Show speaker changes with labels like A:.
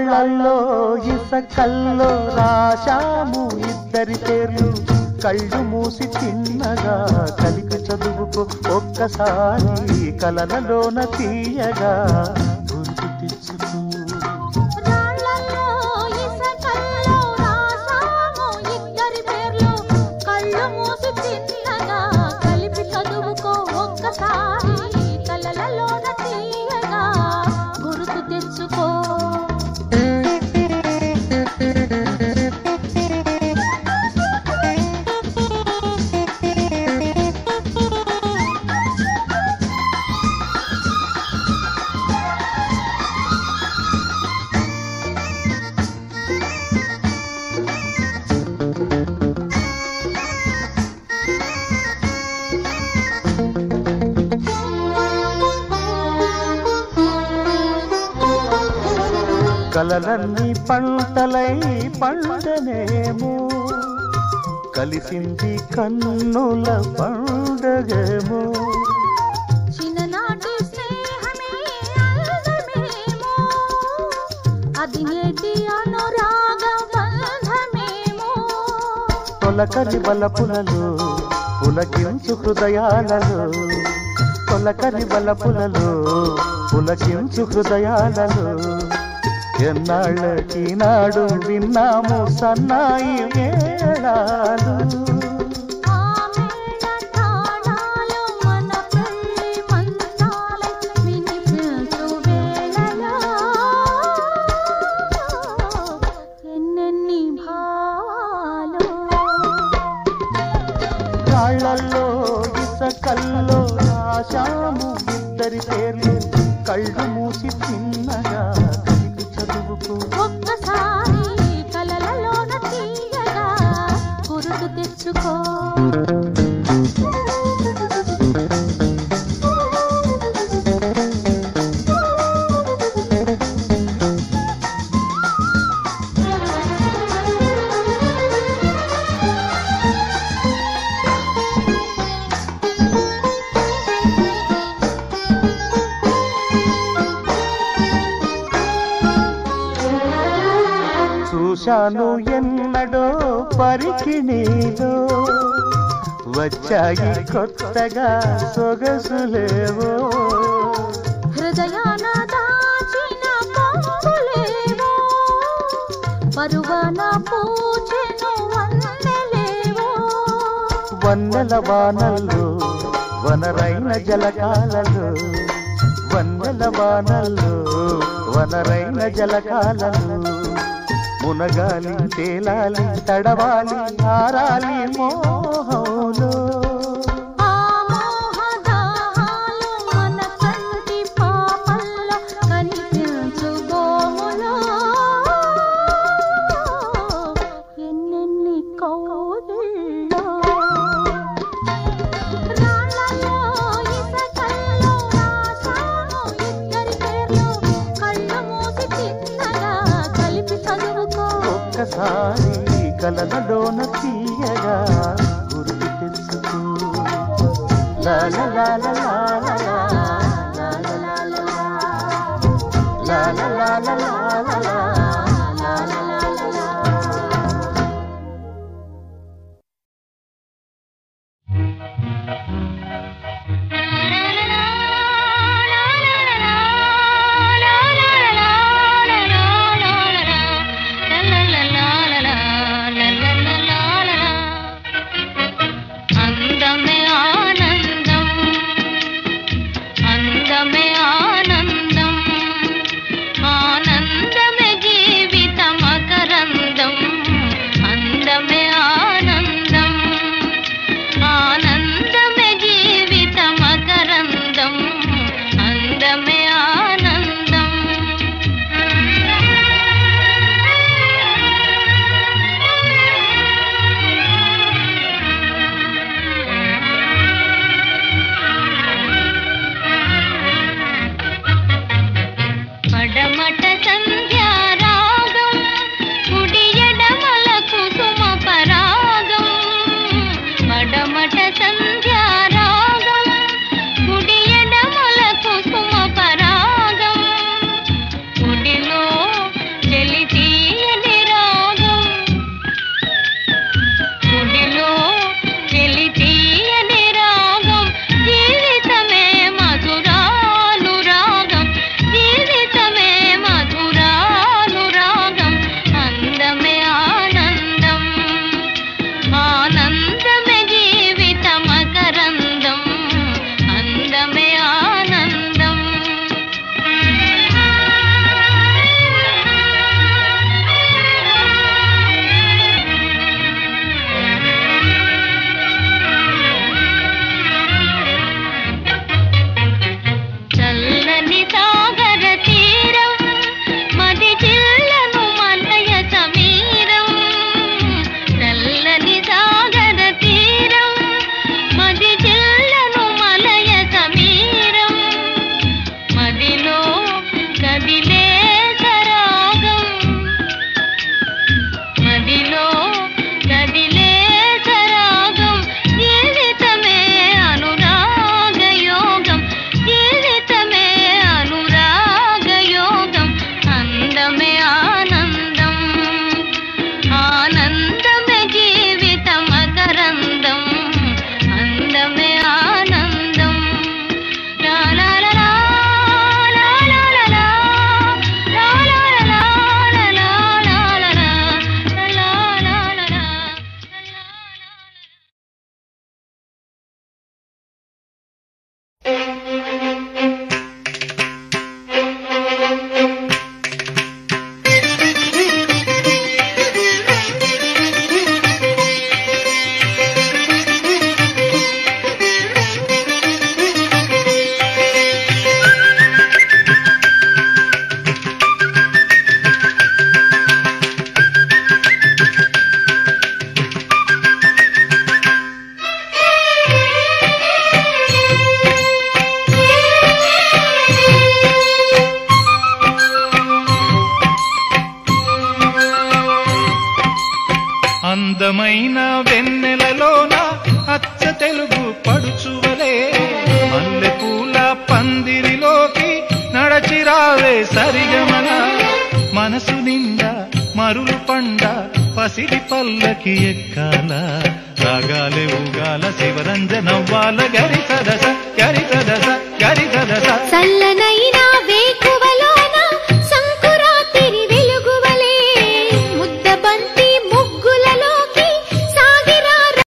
A: రాళ్ళల్లో ఇసకల్లో రాశాము ఇద్దరి పేర్లు కళ్ళు మూసి చిన్నగా కలిపి చదువుకో ఒక్కసారి కలలలోన తీయగా గుర్తు తెచ్చుకో కలలన్నీ పంటలై పండనేమో కలిసింది కన్నుల పండగేమో
B: చిన్ననాటి స్నేహమే అందమేమో అది నేటి అనురాగ బంధమేమో
A: తొలకరి బలపులలో పులకించు హృదయాలలో తొలకరి బలపులలో పులకించు హృదయాలలో ఎన్నాళ్ళకి నాడు విన్నాము సన్నాయి మేళాలు రాళ్ళల్లో ఇసకల్లో రాశాము ఇద్దరి పేర్లు కళ్ళు మూసి చిన్నగా
B: ఒక్కసారి కలలలోన తీయగా గుర్తు తెచ్చుకో
A: చూశాను ఎన్నడో పరికిణీలో వచ్చాయి కొత్తగా సొగసులేవో
B: హృదయాన దాచిన పొంగులేవో పరువాన పూచెను వన్నెలేవో
A: వన్నెల వానల్లో వనరైన జలకాలలో వన్నెల వానల్లో వనరైన జలకాలలో మునగాలి తేలాలి తడవాలి ఆరాలి మోహంలో
B: ఆ మోహదాహాలు మన కంటి పాపల్లో కనిపించు గోములో ఎన్నెన్ని కౌగిల్లో రాళ్ళలో ఇసకల్లో రాశాము ఇద్దరి పేర్లు కళ్ళు మూసి చిన్నగా కలిపి చదువుకో
A: ఒక్కసారి కలలలోన తీయగా గుర్తు తెచ్చుకో లా లా లా లా లా లా లా లా లా లా లా లా లా
C: అందమే ఆనందం ఆనందమే పందిరిలోకి నడచిరావే సరిగమన మనసు నిండా మరులు పండ పసిడి పల్లకి ఎక్కాల రాగాలే ఊగాల శివరంజనవ్వాల గరి సదస గరి సదస గరి సదస
B: చల్లని